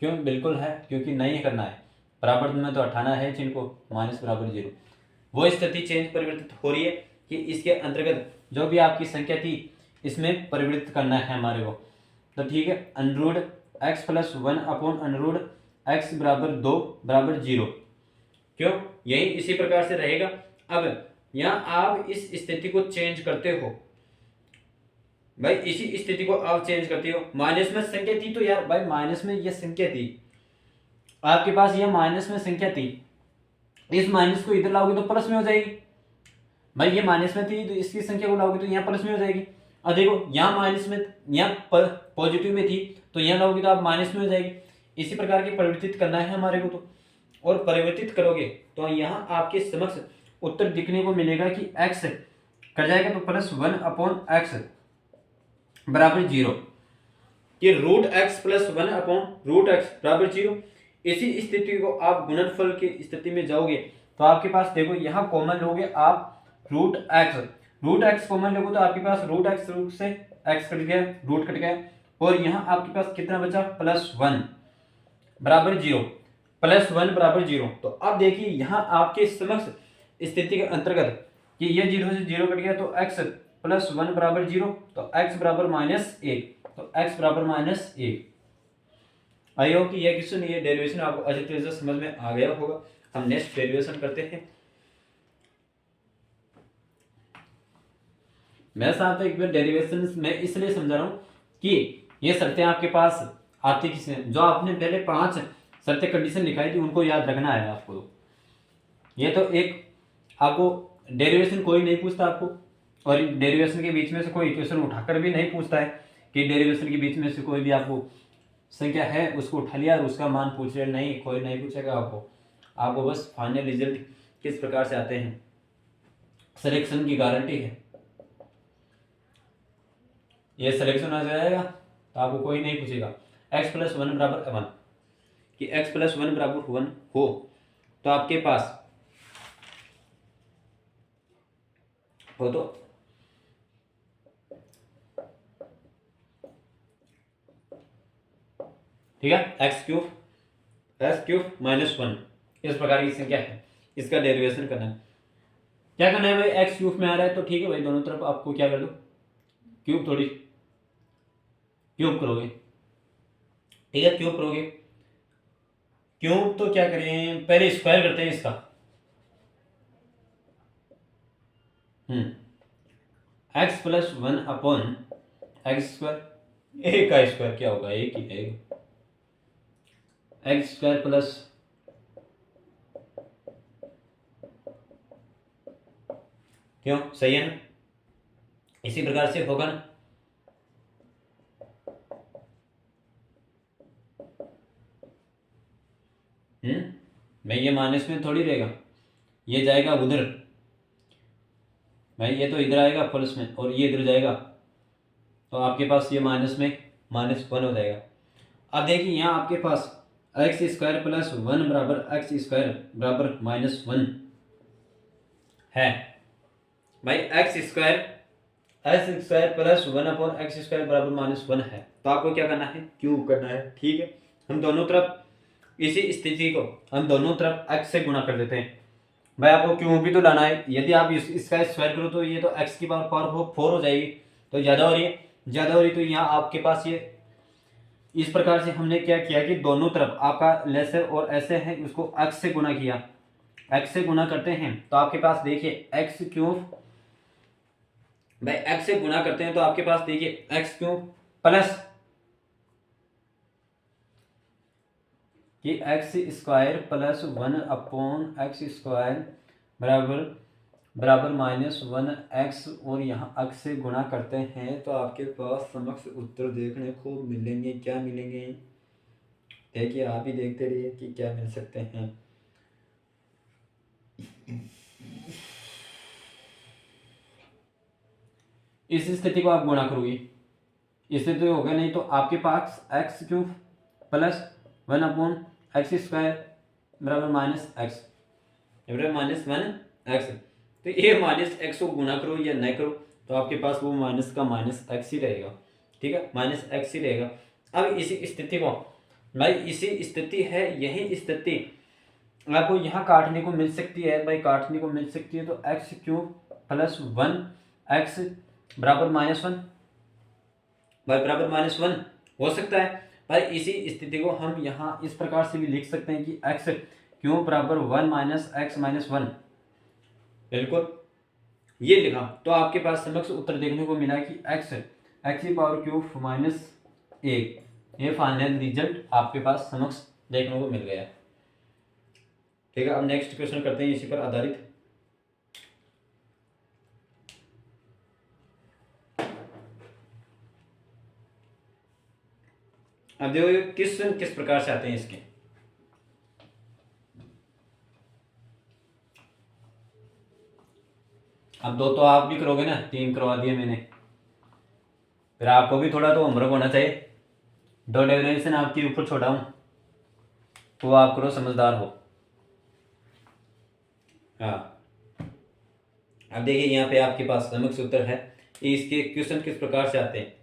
क्यों बिल्कुल है, क्योंकि नहीं करना है, बराबर में तो हटाना है जिनको, माइनस बराबर 0। वो स्थिति चेंज परिवर्तित हो रही है कि इसके अंतर्गत जो भी आपकी संख्या थी इसमें परिवर्तित करना है हमारे को। तो ठीक है, अनरूट x प्लस 1/x बराबर 2 बराबर 0, क्यों यही इसी प्रकार से रहेगा। अब यहाँ आप इस स्थिति को चेंज करते हो भाई, इसी स्थिति को आप चेंज करते हो। माइनस में संख्या थी तो यार भाई माइनस में ये संख्या थी आपके पास, ये माइनस में संख्या थी, इस माइनस को इधर लाओगे तो प्लस में हो जाएगी। भाई ये माइनस में थी तो इसकी संख्या को लाओगे तो यहाँ प्लस में हो जाएगी। और देखो यहाँ माइनस में, यहाँ पॉजिटिव में थी तो यहाँ लाओगे तो आप माइनस में हो जाएगी। इसी प्रकार के परिवर्तित करना है हमारे को, तो और परिवर्तित करोगे तो यहाँ आपके समक्ष उत्तर दिखने को मिलेगा कि x कर जाएगा तो +1/x बराबर 0, कि रूट एक्स प्लस 1/√x बराबर 0। इसी स्थिति को आप गुणनफल की स्थिति में जाओगे तो आपके पास देखो यहाँ कॉमन लोगे आप रूट एक्स कॉमन लोगे तो आपके पास रूट से x कट गया, रूट कट गया, और यहाँ आपके पास कितना बचा, +1 बराबर 0, +1 बराबर 0। तो अब देखिए यहाँ आपके समक्ष स्थिति के अंतर्गत कि ये 0 से 0 कट गया तो x +1 बराबर 0, तो x बराबर -1, तो x बराबर -1। आई होप कि यह क्वेश्चन, ये डेरिवेशन आपको अच्छी तरह से समझ में आ गया होगा। हम नेक्स्ट डेरिवेशन करते हैं। मेरे साथ एक बार डेरिवेशन मैं इसलिए समझा रहा हूँ कि ये शर्तें आपके पास आती किसने, जो आपने पहले 5 शर्तें कंडीशन लिखाई थी उनको याद रखना है आपको। ये तो एक आपको डेरिवेशन कोई नहीं पूछता आपको, और डेरिवेशन के बीच में से कोई इक्वेशन उठाकर भी नहीं पूछता है कि डेरिवेशन के बीच में से कोई भी आपको संख्या है उसको उठा लिया और उसका मान पूछ रहे, नहीं, कोई नहीं पूछेगा आपको बस फाइनल रिजल्ट किस प्रकार से आते हैं सिलेक्शन की गारंटी है। ये सिलेक्शन आ जाएगा तो आपको कोई नहीं पूछेगा। x + 1 = 1 कि x + 1 = 1 हो तो आपके पास हो तो ठीक है, x³ (1) इस प्रकार की संख्या है, इसका डेरिवेशन करना है। क्या करना है भाई, x³ में आ रहा है तो ठीक है भाई, दोनों तरफ आपको क्या कर दो, क्यूब, थोड़ी क्यूब करोगे, ठीक है, क्यूब करोगे। क्यूब तो क्या करें, पहले स्क्वायर करते हैं इसका। x + 1 / x², एक का स्क्वायर क्या होगा, एक ही है, x² प्लस क्यों, सही है ना, इसी प्रकार से होगा ना। भाई ये माइनस में थोड़ी रहेगा, ये जाएगा उधर भाई, ये तो इधर आएगा प्लस में और ये इधर जाएगा, तो आपके पास ये माइनस में -1 हो जाएगा। अब देखिए यहाँ आपके पास x² + 1 = x² = -1 है भाई, x² + 1 / x² = -1 है, तो आपको क्या करना है, क्यूब करना है, ठीक है। हम दोनों तरफ इसी स्थिति को हम दोनों तरफ x से गुणा कर देते हैं भाई, आपको क्यों भी तो लाना है। यदि आप इसका स्क्वायर करो तो ये तो x की पावर 4 हो जाएगी, तो ज़्यादा हो रही है, ज़्यादा हो रही, तो यहाँ आपके पास ये इस प्रकार से हमने क्या किया कि दोनों तरफ आपका लेसर और ऐसे है उसको x से गुणा किया, x से गुणा करते हैं तो आपके पास देखिए x³ भाई, x से गुणा करते हैं तो आपके पास देखिए x³ प्लस कि x² + 1 / x² बराबर -1x, और यहाँ x से गुणा करते हैं तो आपके पास समक्ष उत्तर देखने को मिलेंगे, क्या मिलेंगे, देखिए आप ही देखते रहिए कि क्या मिल सकते हैं। इस स्थिति को आप गुणा करोगे, इससे तो होगा नहीं, तो आपके पास x³ + 1 / x² बराबर -1x, तो ये -x को गुणा करो या न करो तो आपके पास वो माइनस का -x ही रहेगा, ठीक है, -x ही रहेगा। अब इसी स्थिति को भाई, इसी स्थिति है, यही स्थिति आपको यहाँ काटने को मिल सकती है भाई, काटने को मिल सकती है, तो x³ + 1x बराबर -1 भाई, बराबर -1 हो सकता है भाई। इसी स्थिति को हम यहाँ इस प्रकार से भी लिख सकते हैं कि x³ बराबर 1 - x - 1, बिल्कुल ये लिखा तो आपके पास समक्ष उत्तर देखने को मिला कि x³ -1, ये फाइनल रिजल्ट आपके पास समक्ष देखने को मिल गया, ठीक है। अब नेक्स्ट क्वेश्चन करते हैं इसी पर आधारित। अब देखो किस प्रकार से आते हैं इसके, अब 2 तो आप भी करोगे ना, 3 करवा दिए मैंने, फिर आपको भी थोड़ा तो होमवर्क होना चाहिए। 2 डेरिवेशन आपके ऊपर छोड़ा हूँ तो आप करो, समझदार हो। हाँ, अब देखिए यहाँ पे आपके पास समक्ष उत्तर है, इसके क्वेश्चन किस प्रकार से आते हैं।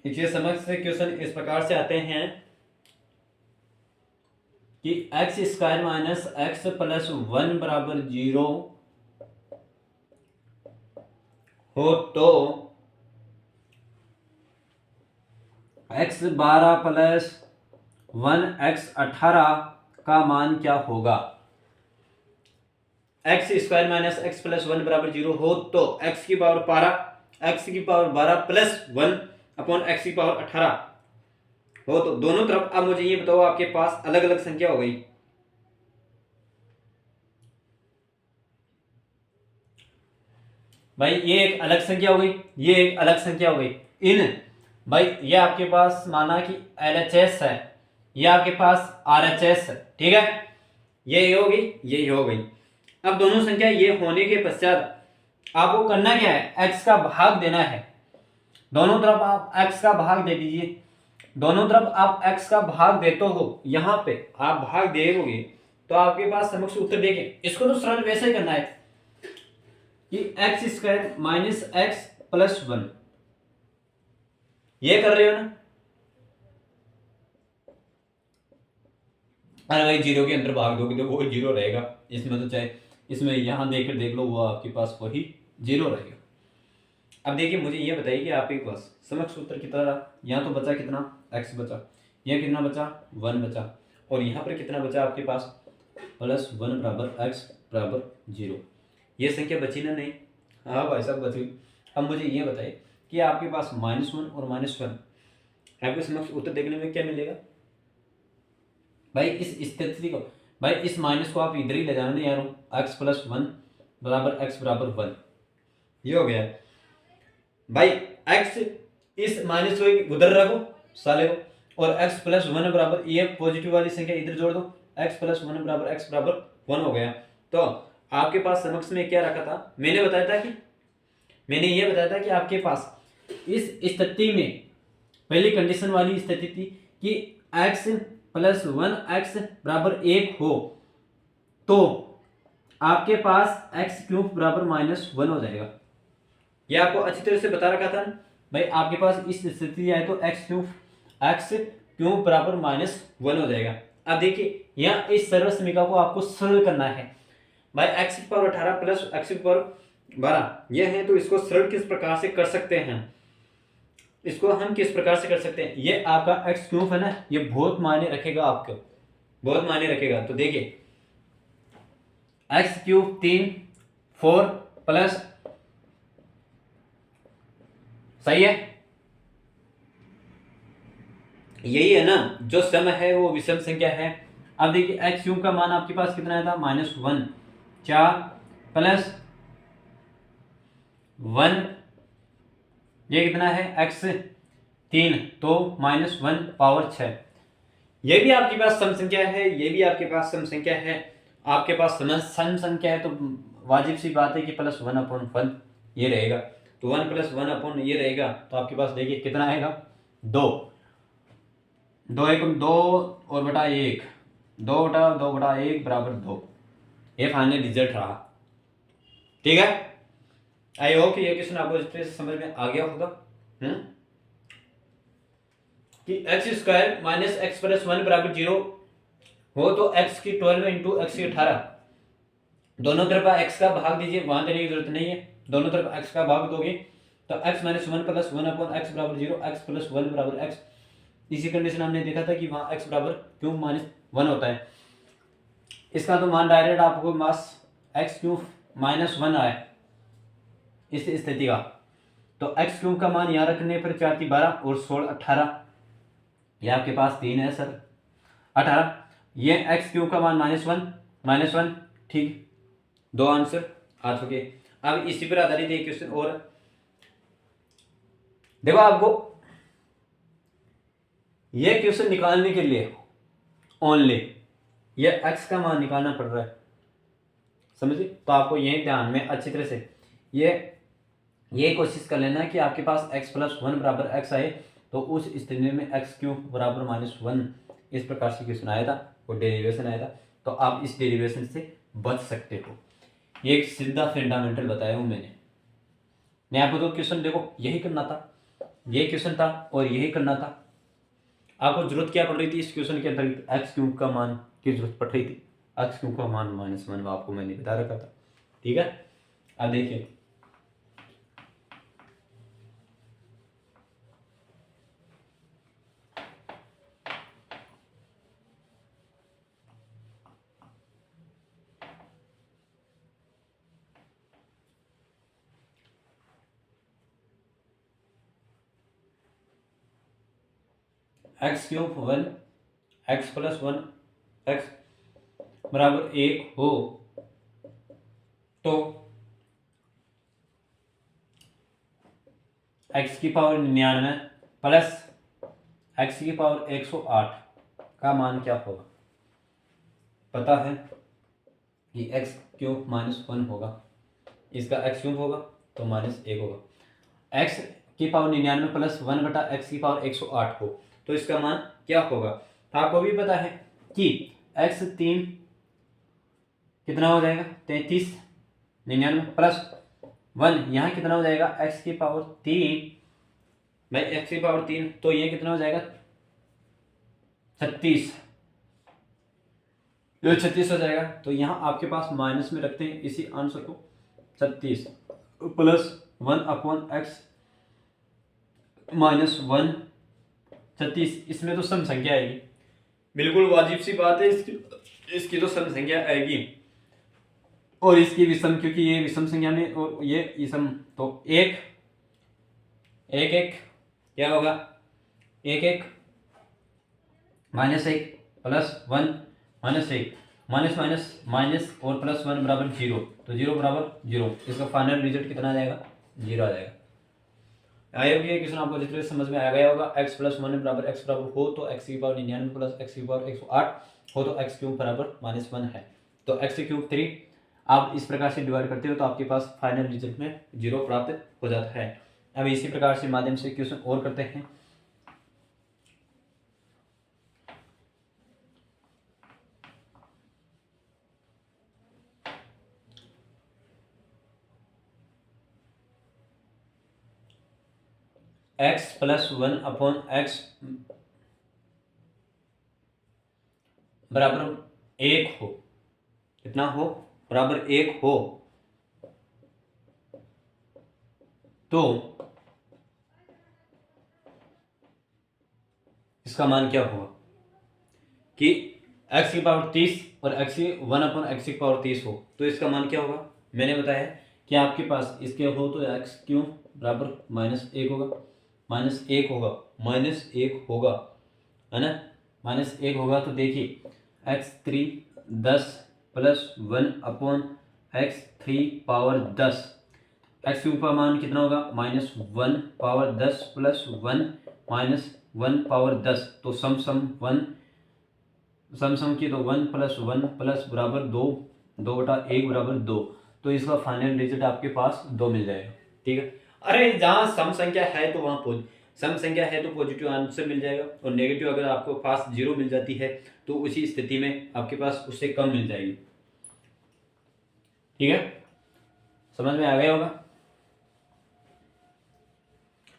इसके समक्ष से क्वेश्चन इस प्रकार से आते हैं कि x² - x + 1 बराबर 0 हो तो x12 + 1 x18 का मान क्या होगा। x² - x + 1 बराबर 0 हो तो x की पावर 12 एक्स की पावर 12 प्लस 1 अपॉन एक्स की पावर 18 हो तो दोनों तरफ अब मुझे ये बताओ आपके पास अलग अलग संख्या हो गई। भाई ये एक अलग संख्या हो गई, ये एक अलग संख्या हो गई। इन भाई ये आपके पास माना कि LHS है, ये आपके पास RHS है, ठीक है, ये हो गई, ये हो गई। अब दोनों संख्या ये होने के पश्चात आपको करना क्या है, x का भाग देना है। दोनों तरफ आप x का भाग दे दीजिए। दोनों तरफ आप x का भाग देते हो, यहां पे आप भाग दोगे तो आपके पास समक्ष उत्तर देखें। इसको तो सरल वैसे ही करना है कि x square minus x plus 1, ये कर रहे हो ना। अरे भाई जीरो के अंदर भाग दोगे तो वो जीरो रहेगा, इसमें तो चाहे इसमें यहां देखकर देख लो, वो आपके पास वही जीरो रहेगा। अब देखिए मुझे ये बताइए कि आपके पास समक्ष उत्तर कितना रहा। यहाँ तो बचा कितना, x बचा, यह कितना बचा 1 बचा, और यहाँ पर कितना बचा आपके पास प्लस 1 बराबर x बराबर 0। ये संख्या बची ना, नहीं, हाँ भाई साहब बची। अब मुझे ये बताइए कि आपके पास -1 और -1, आपके समक्ष उत्तर देखने में क्या मिलेगा। भाई इस स्थिति को, भाई इस माइनस को आप इधर ही ले जाना, नहीं यार, x प्लस 1 बराबर x बराबर 1, ये हो गया भाई। x इस माइनस को उधर रखो साले को, और x प्लस 1 बराबर, ये पॉजिटिव वाली संख्या इधर जोड़ दो, x प्लस 1 बराबर x बराबर 1 हो गया। तो आपके पास समक्ष में क्या रखा था, मैंने ये बताया था कि आपके पास इस स्थिति में पहली कंडीशन वाली स्थिति थी कि x प्लस 1 x बराबर 1 हो तो आपके पास x क्यूब बराबर -1 हो जाएगा। ये आपको अच्छी तरह से बता रखा था ना भाई, आपके पास इस स्थिति आए तो x क्यूब बराबर -1 हो जाएगा। अब देखिए यहाँ इस सरल समीकरण को आपको सरल करना है भाई। x की पावर 18 प्लस x की पावर 12 ये है, तो इसको सरल किस प्रकार से कर सकते हैं, इसको हम किस प्रकार से कर सकते हैं। ये आपका x क्यूब है ना, ये बहुत मायने रखेगा, आपको बहुत मायने रखेगा। तो देखिए x क्यूब 3 4 प्लस, सही है, यही है ना, जो सम है वो विषम संख्या है। अब देखिए x क्यूब का मान आपके पास कितना आया था -1, 4 प्लस 1, ये कितना है x 3, तो -1 पावर 6। ये भी आपके पास सम संख्या है, ये भी आपके पास सम संख्या है। आपके पास सम संख्या है तो वाजिब सी बात है कि प्लस 1 अपॉन 1 ये रहेगा, तो 1 प्लस 1 अपॉन ये रहेगा, तो आपके पास देखिए कितना आएगा 2, 2 1 2 और बटा 1, 2/2/1 बराबर 2। ये फाइनल रिजल्ट रहा, ठीक है। आई होप कि ये क्वेश्चन आपको इस तरह से समझ में आ गया होगा कि x square minus x plus 1 बराबर 0 हो तो x की 12 इंटू एक्स की 18, दोनों तरफ x का भाग दीजिए, वहां देने की जरूरत नहीं है, दोनों तरफ x का भाग दोगे तो x minus 1 plus 1 upon x बराबर 0, एक्स प्लस 1 बराबर x। इसी कंडीशन हमने देखा था कि वहां x बराबर क्यूब -1 होता है। इसका तो मान डायरेक्ट आपको मास x क्यूब -1 आए इस स्थिति का, तो x क्यूब का मान यहाँ रखने पर 4 की 12 और 16 18, ये आपके पास 3 है सर 18, ये x क्यूब का मान -1, ठीक, 2 आंसर आ चुके। अब इसी पर आधारित एक क्वेश्चन और देखो, आपको ये क्वेश्चन निकालने के लिए ओनली ये x का मान निकालना पड़ रहा है, समझिए। तो आपको यही ध्यान में अच्छी तरह से ये कोशिश कर लेना है कि आपके पास x प्लस 1 बराबर x आए तो उस स्थिति में x क्यूब बराबर -1 इस प्रकार से क्वेश्चन आया था, वो डेरिवेशन आया था, तो आप इस डेरिवेशन से बच सकते हो। ये एक सीधा फंडामेंटल बताया हूं मैं आपको। तो क्वेश्चन देखो यही करना था, ये क्वेश्चन था और यही करना था। आपको जरूरत क्या पड़ रही थी इस क्वेश्चन के अंतर्गत, एक्स क्यूब का मान की जरूरत पड़ रही थी। एक्स क्यूब का मान -1 आपको मैंने बता रखा था, ठीक है। अब देखिए x cube 1 x plus 1 x बराबर 1 हो तो एक्स की पावर 99 प्लस एक्स की पावर 108 का मान क्या होगा? पता है कि एक्स क्यूब माइनस 1 होगा, इसका एक्स क्यूब होगा तो माइनस 1 होगा। एक्स की पावर 99 प्लस 1 बटा एक्स की पावर 108 हो तो इसका मान क्या होगा? तो आपको भी पता है कि एक्स 3 कितना हो जाएगा 33, 99 प्लस 1 यहाँ कितना हो जाएगा एक्स की पावर 3 भाई एक्स की पावर 3, तो ये कितना हो जाएगा 36, ये 36 हो जाएगा। तो यहाँ आपके पास माइनस में रखते हैं इसी आंसर को, 36 प्लस 1 अपॉन एक्स माइनस 1 36, इसमें तो सम संख्या आएगी, बिल्कुल वाजिब सी बात है, इसकी तो सम संख्या आएगी और इसकी विषम, क्योंकि ये विषम संख्या में और ये विषम, तो एक एक एक क्या होगा, एक एक minus 1 plus 1 minus 1 minus minus minus और प्लस 1 बराबर 0, तो 0 बराबर 0, इसका फाइनल रिजल्ट कितना आ जाएगा 0 आ जाएगा। आई होप ये क्वेश्चन आपको जितने समझ में आ गया होगा। x प्लस 1 बराबर x बराबर हो तो x की पावर 99 प्लस x की पावर 108 हो तो x क्यूब बराबर माइनस 1 है, तो x क्यूब 3 आप इस प्रकार से डिवाइड करते हो तो आपके पास फाइनल रिजल्ट में 0 प्राप्त हो जाता है। अब इसी प्रकार से माध्यम से क्वेश्चन और करते हैं। x प्लस 1 अपॉन एक्स बराबर 1 हो, कितना हो बराबर 1 हो तो इसका मान क्या होगा कि x की पावर 30 और x की 1 अपॉन एक्स की पावर 30 हो तो इसका मान क्या होगा। मैंने बताया कि आपके पास इसके हो तो x क्यूब बराबर माइनस 1 होगा, माइनस 1 होगा, माइनस 1 होगा, है ना, माइनस 1 होगा। तो देखिए x3 10 plus 1 upon x3 power 10, x cube का मान कितना होगा minus 1 power 10 plus 1 minus 1 power 10, तो सम सम 1 सम सम की तो 1 प्लस 1 प्लस बराबर 2, 2 बटा 1 बराबर 2, तो इसका फाइनल रिजल्ट आपके पास 2 मिल जाएगा। ठीक है, अरे जहाँ सम संख्या है तो वहाँ सम संख्या है तो पॉजिटिव आंसर मिल जाएगा और नेगेटिव अगर आपको पास 0 मिल जाती है तो उसी स्थिति में आपके पास उससे कम मिल जाएगी। ठीक है, समझ में आ गया होगा।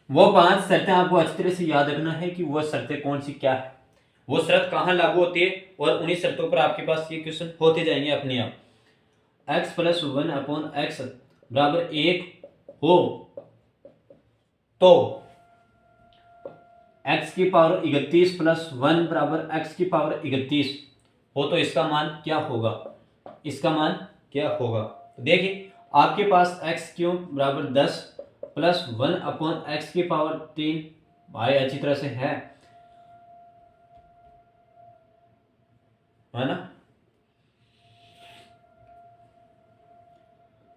वो 5 शर्तें आपको अच्छी तरह से याद रखना है कि वो शर्तें कौन सी क्या है, वो शर्त कहाँ लागू होती है और उन्हीं शर्तों पर आपके पास ये क्वेश्चन होते जाएंगे अपने आप। x प्लस 1 अपॉन एक्स बराबर 1 हो तो x की पावर 31 प्लस 1 बराबर x की पावर 31 हो तो इसका मान क्या होगा, इसका मान क्या होगा। तो देखिए आपके पास x क्यूब बराबर 10 प्लस 1 अपॉन एक्स की पावर 3 भाई अच्छी तरह से है ना,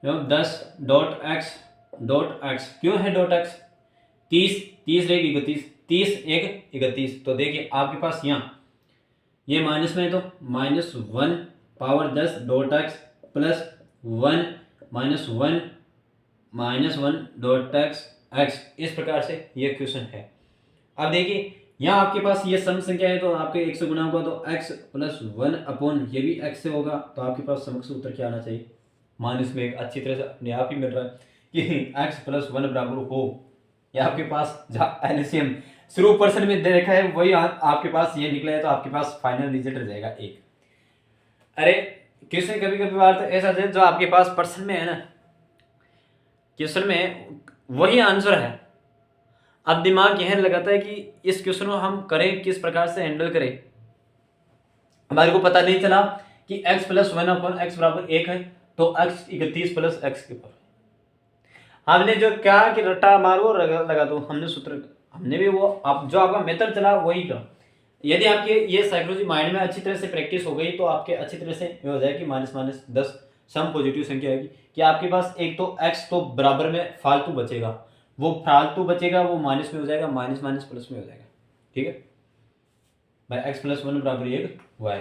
10 डॉट एक्स क्यों है डॉट एक्स, 30 रहेगी 31, 30 1 31, तो देखिए आपके पास यहाँ ये माइनस में तो minus 1 power 10 dot x plus 1 minus 1 dot x, इस प्रकार से ये क्वेश्चन है। अब देखिए यहाँ आपके पास ये सम संख्या है तो आपके 1 से गुना होगा तो x प्लस 1 अपॉन ये भी x से होगा, तो आपके पास समक्ष उत्तर क्या आना चाहिए, माइनस में एक अच्छी तरह से अपने आप ही मिल रहा है कि x प्लस 1 बराबर हो, या आपके पास जहाँ एलसीएम शुरू पर्सन में देखा है वही आपके पास ये निकला है तो आपके पास फाइनल रिजल्ट रह जाएगा 1। अरे क्वेश्चन कभी कभी बार तो ऐसा है जो आपके पास पर्सन में है ना, क्वेश्चन में वही आंसर है, अब दिमाग यह लगाता है कि इस क्वेश्चन को हम करें किस प्रकार से हैंडल करें। हमारे को पता नहीं चला कि x प्लस 1 अपॉन एक्स बराबर 1 है तो x 31 प्लस एक्स के ऊपर हमने जो क्या कि रट्टा मारो लगा दो, हमने सूत्र हमने भी वो आप जो आपका मेथड चला वही का। यदि आपके ये साइकोलॉजी माइंड में अच्छी तरह से प्रैक्टिस हो गई तो आपके अच्छी तरह से ये हो जाएगा कि माइनस माइनस 10 सम पॉजिटिव संख्या आएगी कि आपके पास एक तो x तो बराबर में फालतू बचेगा, वो फालतू बचेगा वो माइनस में हो जाएगा, माइनस माइनस प्लस में हो जाएगा। ठीक है भाई, x प्लस 1 बराबर 1 y।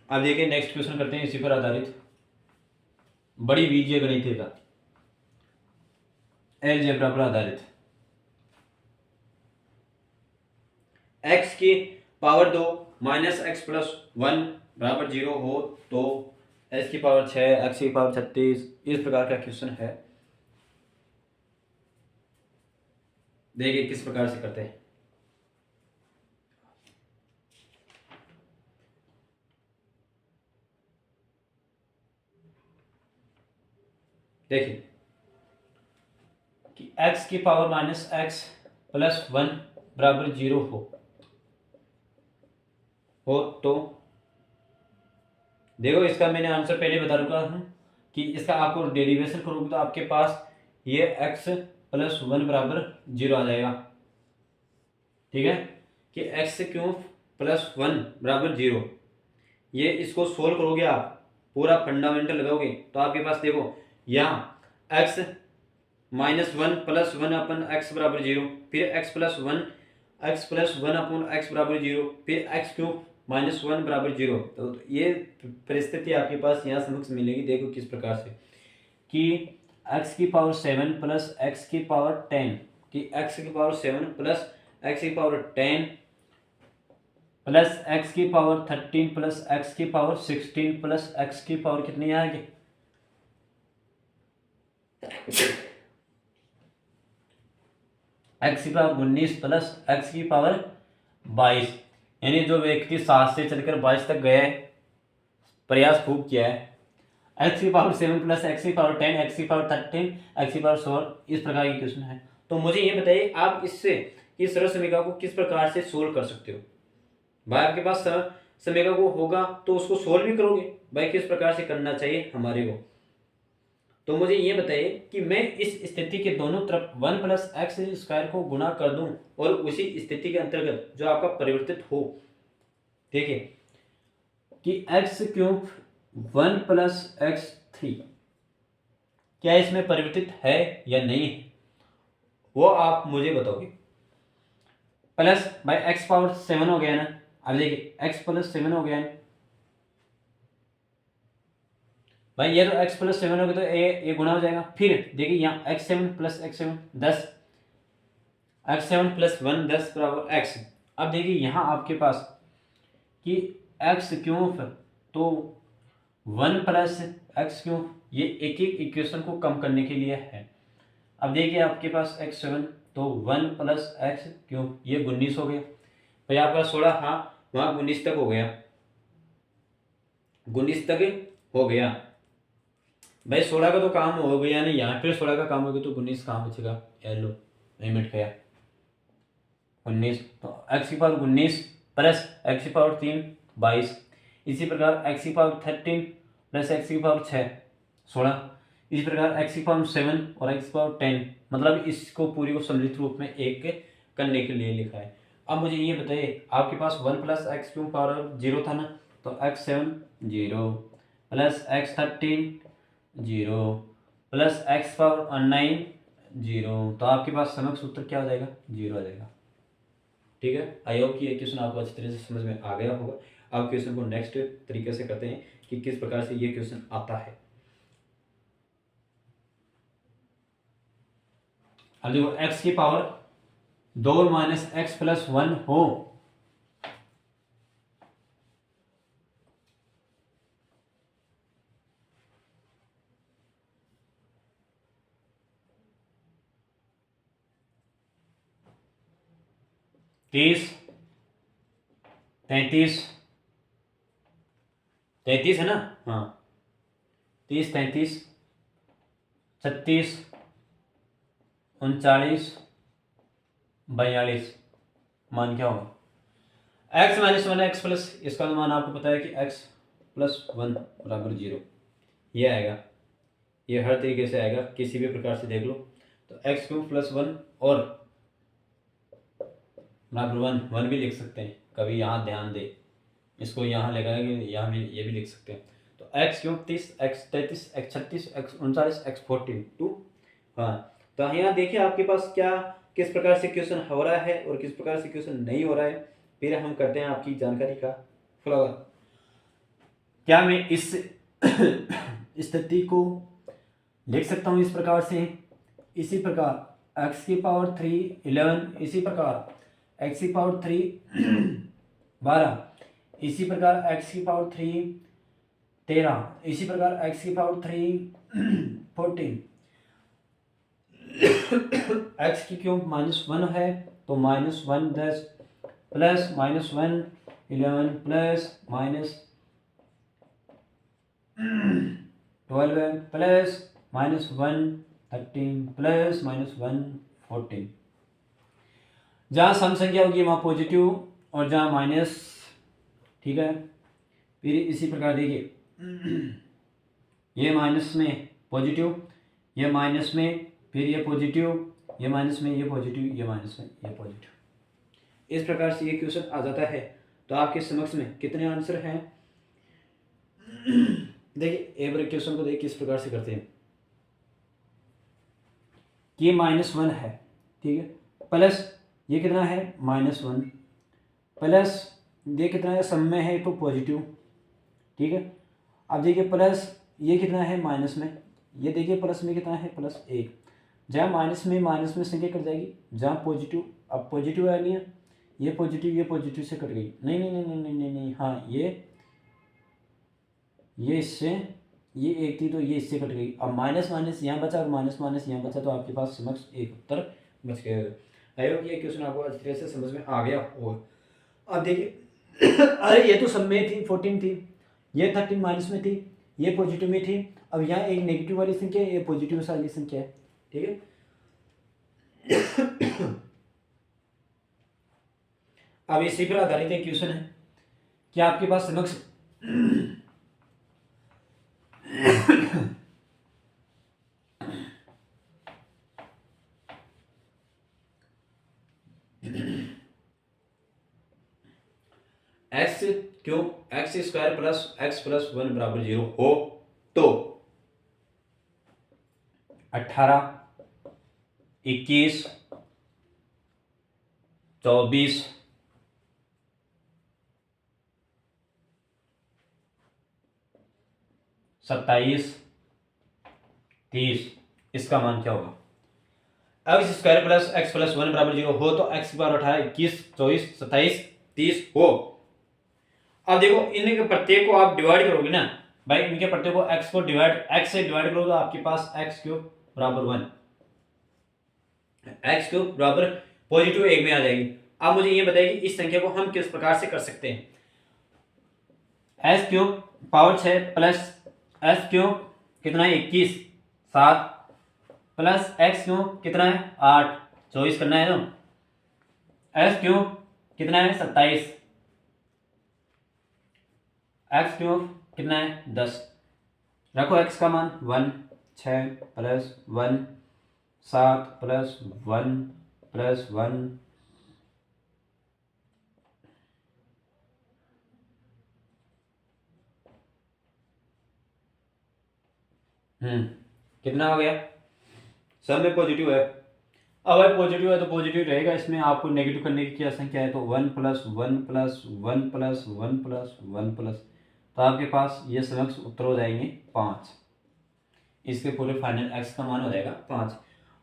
अब देखिए नेक्स्ट क्वेश्चन करते हैं इसी पर आधारित, बड़ी बीजीय गणित का अलजेब्रा पर आधारित। x की पावर 2 माइनस एक्स प्लस 1 बराबर 0 हो तो x की पावर 6 x की पावर 36, इस प्रकार का क्वेश्चन है। देखिए किस प्रकार से करते हैं। देखिए कि x की पावर माइनस एक्स प्लस 1 बराबर 0 हो तो देखो इसका मैंने आंसर पहले बता रखा हूँ कि इसका आपको डेरिवेशन करोगे तो आपके पास ये x प्लस 1 बराबर 0 आ जाएगा। ठीक है कि एक्स क्यूब प्लस 1 बराबर 0, ये इसको सोल्व करोगे आप पूरा फंडामेंटल लगाओगे तो आपके पास देखो यहाँ x माइनस 1 प्लस 1 अपन एक्स बराबर 0, फिर x प्लस 1 अपन एक्स बराबर 0, फिर x क्यूब माइनस 1 बराबर 0। तो ये परिस्थिति आपके पास यहाँ समक्ष मिलेगी। देखो किस प्रकार से कि x की पावर 7 प्लस एक्स की पावर 10, कि x की पावर 7 प्लस एक्स की पावर 10 प्लस एक्स की पावर 13 प्लस एक्स की पावर 16 प्लस एक्स की पावर कितनी आएगी, एक्स की पावर 19 प्लस एक्स की पावर 22। यानी जो व्यक्ति 7 से चलकर 22 तक गया है, प्रयास खूब किया है, एक्स की पावर 7 प्लस एक्स की पावर 10 एक्स की पावर 13 एक्स की पावर 16, इस प्रकार की क्वेश्चन है। तो मुझे ये बताइए आप इससे इस सरल समीकरण को किस प्रकार से सोल्व कर सकते हो। भाई आपके पास समीकरण को होगा तो उसको सोल्व भी करोगे, भाई किस प्रकार से करना चाहिए हमारे को। तो मुझे ये बताइए कि मैं इस स्थिति के दोनों तरफ 1 प्लस एक्स स्क्वायर को गुणा कर दूं और उसी स्थिति के अंतर्गत जो आपका परिवर्तित हो, देखिए कि एक्स क्यूब 1 प्लस एक्स 3 क्या इसमें परिवर्तित है या नहीं है, वो आप मुझे बताओगे। प्लस भाई एक्स पावर 7 हो गया ना, अब देखिए एक्स प्लस 7 हो गया है भाई, ये तो x प्लस 7 हो गया तो ये गुणा हो जाएगा। फिर देखिए यहाँ x7 plus x7 10, x7 plus 1 10 बराबर x। अब देखिए यहाँ आपके पास कि x क्यूब तो 1 प्लस एक्स क्यूब, ये एक एक इक्वेशन को कम करने के लिए है। अब देखिए आपके पास x7 तो 1 प्लस एक्स क्यूब, ये 19 हो गया भाई आपका 16, हाँ वहाँ 19 तक हो गया, 19 तक हो गया भाई। 16 का तो काम हो गया नहीं, यहाँ फिर 16 का काम हो गया तो 19 कहाँ बचेगा, लो नहीं मिट गया 19। तो एक्स की पावर 19 प्लस एक्स की पावर 3 22, इसी प्रकार एक्स की पावर 13 प्लस एक्स की पावर 6 16, इसी प्रकार एक्स की पावर 7 और एक्स की पावर 10, मतलब इसको पूरी को सम्मिलित रूप में एक करने के लिए लिखा है। अब मुझे ये बताइए आपके पास 1 प्लस एक्स क्यूब पावर 0 था ना, तो x7 0 plus x13 0 plus x power 9 0, तो आपके पास समक्ष सूत्र क्या हो जाएगा, 0 आ जाएगा। ठीक है, आई होप कि ये क्वेश्चन आपको अच्छी तरह से समझ में आ गया होगा। अब क्वेश्चन को नेक्स्ट तरीके से करते हैं कि किस प्रकार से ये क्वेश्चन आता है। अब देखो एक्स की पावर 2 माइनस एक्स प्लस 1 हो तीस 33 33 है ना, हाँ 30 33 36 39 42, मान क्या होगा, x माइनस 1 एक्स प्लस, इसका मान आपको पता है कि x प्लस 1 बराबर 0, ये आएगा। ये हर तरीके से आएगा, किसी भी प्रकार से देख लो। तो एक्स क्यूब प्लस वन और बराबर वन, वन भी लिख सकते हैं, कभी यहाँ ध्यान दे, इसको यहाँ लगाएंगे, यहाँ भी ये भी लिख सकते हैं। तो x cube 30, x 33, x 36, x 39, x 14 two. हाँ, तो यहाँ देखिए आपके पास क्या किस प्रकार से क्वेश्चन हो रहा है और किस प्रकार से क्वेश्चन नहीं हो रहा है। फिर हम करते हैं आपकी जानकारी का फ्लावर। क्या मैं इस स्थिति को लिख सकता हूँ इस प्रकार से, इसी प्रकार x की पावर 3 11, इसी प्रकार x की पावर 3 12, इसी प्रकार x की पावर 3 13, इसी प्रकार x की पावर 3 14, x की क्यूब -1 है तो -1 10 प्लस -1 11 प्लस -12 प्लस -1 13 प्लस -1 14। जहाँ सम संख्या होगी वहाँ पॉजिटिव और जहाँ माइनस, ठीक है। फिर इसी प्रकार देखिए ये माइनस में पॉजिटिव, ये माइनस में, फिर ये पॉजिटिव, ये माइनस में, ये पॉजिटिव, ये माइनस में, ये पॉजिटिव। इस प्रकार से ये क्वेश्चन आ जाता है। तो आपके समक्ष में कितने आंसर हैं? देखिए एक बार क्वेश्चन को देखिए किस प्रकार से करते हैं। ये -1 है, ठीक है, प्लस ये कितना है -1, प्लस ये कितना है सम में है तो पॉजिटिव, ठीक है। अब देखिए प्लस ये कितना है माइनस में, ये देखिए प्लस में कितना है +1। जहाँ माइनस में संख्या कट जाएगी, जहाँ पॉजिटिव, अब पॉजिटिव आ रही है, ये पॉजिटिव से कट गई, नहीं नहीं नहीं नहीं नहीं नहीं, नहीं। हाँ ये इससे, ये एक थी तो ये इससे कट गई। अब माइनस माइनस यहाँ बचा और माइनस माइनस यहाँ बचा, तो आपके पास समक्ष एक उत्तर बच गया। आई होप ये क्वेश्चन आपको अच्छी तरह से समझ में आ गया हो। अब देखिए अरे ये तो सब में थी 14 थी, ये 13 माइनस में थी, ये पॉजिटिव में थी। अब यहाँ एक नेगेटिव वाली संख्या है, ये पॉजिटिव वाली संख्या है, ठीक है। अब इसी पर आधारित एक क्वेश्चन है कि आपके पास समक्ष x cube x square plus x plus 1 बराबर 0 हो तो 18, 21, 24, 27, 30 इसका मान क्या होगा? X square plus x plus 1 बराबर 0 हो तो एक्स की पावर 18, 21, 24, 27, 30 हो। अब देखो इनके प्रत्येक को आप डिवाइड करोगे ना भाई, इनके प्रत्येक को एक्स को डिवाइड एक्स से डिवाइड करोगे तो आपके पास एक्स क्यूब बराबर 1, एक्स क्यूब बराबर पॉजिटिव 1 में आ जाएगी। अब मुझे ये बताइए कि इस संख्या को हम किस प्रकार से कर सकते हैं। X cube power 6 plus x cube कितना है 21 7 प्लस एक्स क्यूब कितना है 8 24 करना है ना। एक्स क्यूब कितना है 27, एक्स क्यूब कितना है 10। रखो एक्स का मान 1, 6 प्लस 1 7 प्लस 1 प्लस 1 कितना हो गया? सब में पॉजिटिव है। अब अगर पॉजिटिव है तो पॉजिटिव रहेगा, इसमें आपको नेगेटिव करने की क्या संख्या है तो 1 plus 1 plus 1 plus 1 plus 1 plus, तो आपके पास ये समक्ष उत्तर हो जाएंगे 5। इसके पूरे फाइनल एक्स का मान हो जाएगा 5।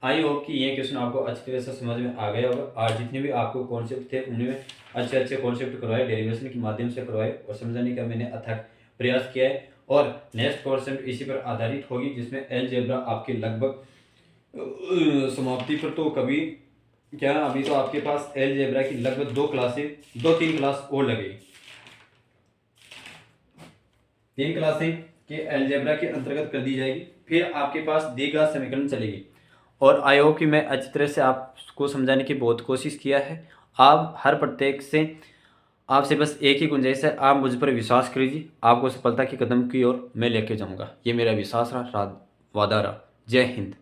आई होप कि ये क्वेश्चन आपको अच्छी तरह से समझ में आ गया होगा। और जितने भी आपको कॉन्सेप्ट थे उनमें अच्छे अच्छे कॉन्सेप्ट करवाए, डेरिवेशन के माध्यम से करवाए और समझाने का मैंने अथक प्रयास किया है। और नेक्स्ट कॉन्सेप्ट इसी पर आधारित होगी जिसमें अलजेब्रा आपके लगभग समाप्ति पर तो कभी क्या, अभी तो आपके पास अलजेब्रा की लगभग 2-3 क्लास और लगेगी। 3 क्लासें के अलजेब्रा के अंतर्गत कर दी जाएगी, फिर आपके पास द्विघात समीकरण चलेगी। और आई होप कि मैं अच्छी तरह से आपको समझाने की बहुत कोशिश किया है। आप हर प्रत्येक से आपसे बस एक ही गुंजाइश है, आप मुझ पर विश्वास कीजिए, आपको सफलता के कदम की ओर मैं लेके जाऊंगा। ये मेरा विश्वास रहा। वादा रहा। जय हिंद।